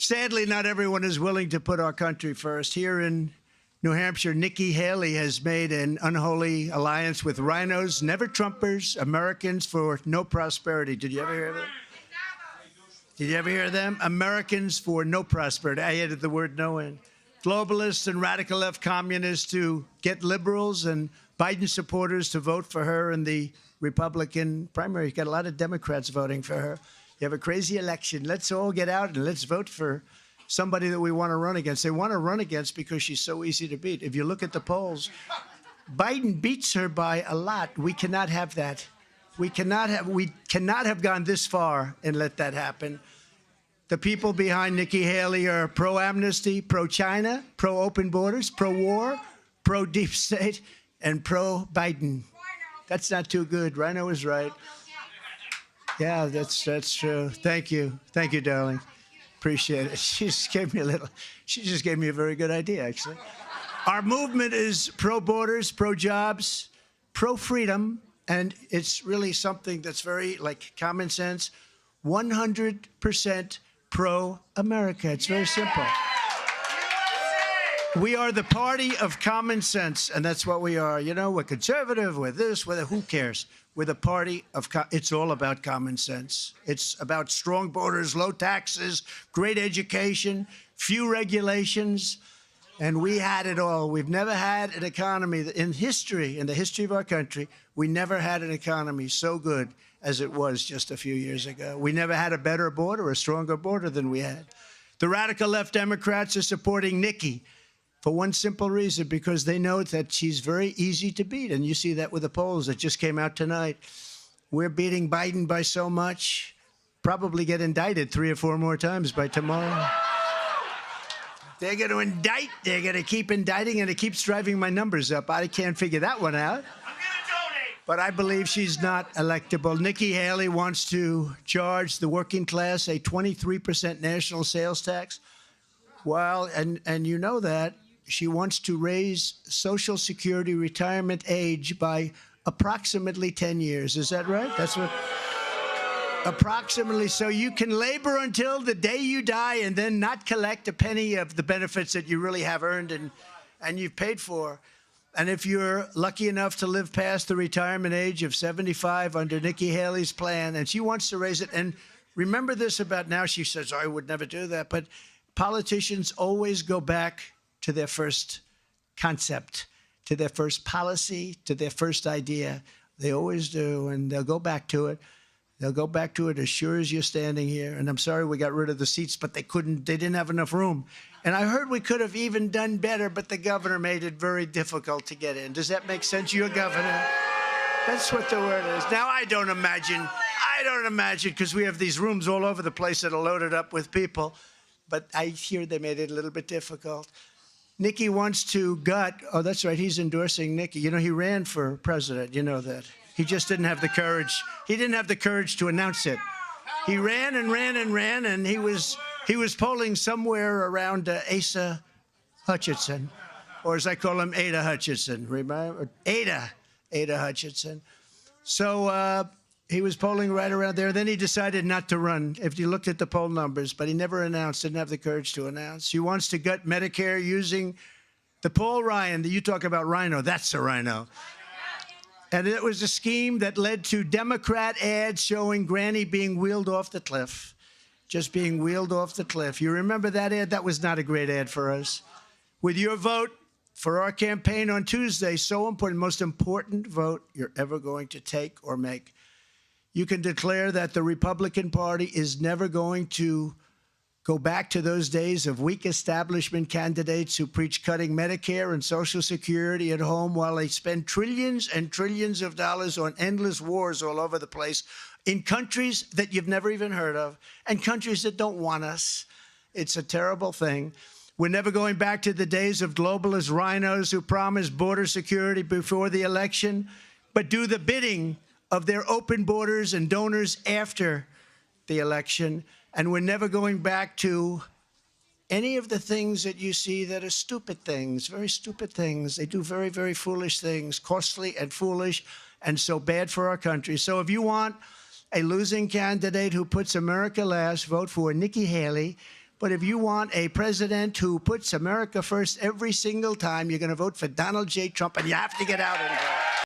Sadly, not everyone is willing to put our country first. Here in New Hampshire, Nikki Haley has made an unholy alliance with RINOs, never Trumpers, Americans for no prosperity. Did you ever hear that? Did you ever hear them? Americans for no prosperity. I added the word no in. Globalists and radical left communists to get liberals and Biden supporters to vote for her in the Republican primary. You got a lot of Democrats voting for her. You have a crazy election. Let's all get out and let's vote for somebody that we want to run against. They want to run against because she's so easy to beat. If you look at the polls, Biden beats her by a lot. We cannot have that. We cannot have gone this far and let that happen. The people behind Nikki Haley are pro-amnesty, pro-China, pro-open borders, pro-war, pro-deep state, and pro-Biden. That's not too good. Rhino is right. Yeah, that's true. Thank you. Thank you, darling. Appreciate it. She just gave me a very good idea, actually. Our movement is pro-borders, pro-jobs, pro-freedom, and it's really something that's very, like, common sense. 100% pro-America. It's very simple. We are the party of common sense, and that's what we are. You know, we're conservative, we're this, we're that. Who cares? We're the party of, it's all about common sense. It's about strong borders, low taxes, great education, few regulations, and we had it all. We've never had an economy in history, in the history of our country, we never had an economy so good as it was just a few years ago. We never had a better border, a stronger border than we had. The radical left Democrats are supporting Nikki for one simple reason, because they know that she's very easy to beat. And you see that with the polls that just came out tonight. We're beating Biden by so much, probably get indicted 3 or 4 more times by tomorrow. They're going to indict. They're going to keep indicting, and it keeps driving my numbers up. I can't figure that one out. But I believe she's not electable. Nikki Haley wants to charge the working class a 23% national sales tax. Well, and you know that. She wants to raise Social Security retirement age by approximately 10 years. Is that right? That's what... Approximately, so you can labor until the day you die and then not collect a penny of the benefits that you really have earned and you've paid for. And if you're lucky enough to live past the retirement age of 75 under Nikki Haley's plan, and she wants to raise it, and remember this about now, she says, I would never do that, but politicians always go back to their first concept, to their first policy, to their first idea. They always do, and they'll go back to it. They'll go back to it as sure as you're standing here. And I'm sorry we got rid of the seats, but they didn't have enough room. And I heard we could have even done better, but the governor made it very difficult to get in. Does that make sense? You're governor. That's what the word is. Now, I don't imagine, because we have these rooms all over the place that are loaded up with people, but I hear they made it a little bit difficult. Nikki wants to oh, that's right, he's endorsing Nikki. You know, he ran for president, you know that. He just didn't have the courage. He didn't have the courage to announce it. He ran and ran and ran, and he was polling somewhere around Asa Hutchinson, or as I call him, Ada Hutchinson. Remember? Ada Hutchinson. So he was polling right around there. Then he decided not to run, if you looked at the poll numbers, but he never announced, didn't have the courage to announce. He wants to gut Medicare using the Paul Ryan, you talk about RINO, that's a RINO. And it was a scheme that led to Democrat ads showing Granny being wheeled off the cliff, just being wheeled off the cliff. You remember that ad? That was not a great ad for us. With your vote for our campaign on Tuesday, so important, most important vote you're ever going to take or make, you can declare that the Republican Party is never going to go back to those days of weak establishment candidates who preach cutting Medicare and Social Security at home while they spend trillions and trillions of dollars on endless wars all over the place in countries that you've never even heard of and countries that don't want us. It's a terrible thing. We're never going back to the days of globalist RINOs who promised border security before the election, but do the bidding of their open borders and donors after the election. And we're never going back to any of the things that you see that are stupid things, very stupid things. They do very, very foolish things, costly and foolish, and so bad for our country. So if you want a losing candidate who puts America last, vote for Nikki Haley. But if you want a president who puts America first every single time, you're going to vote for Donald J. Trump, and you have to get out of here.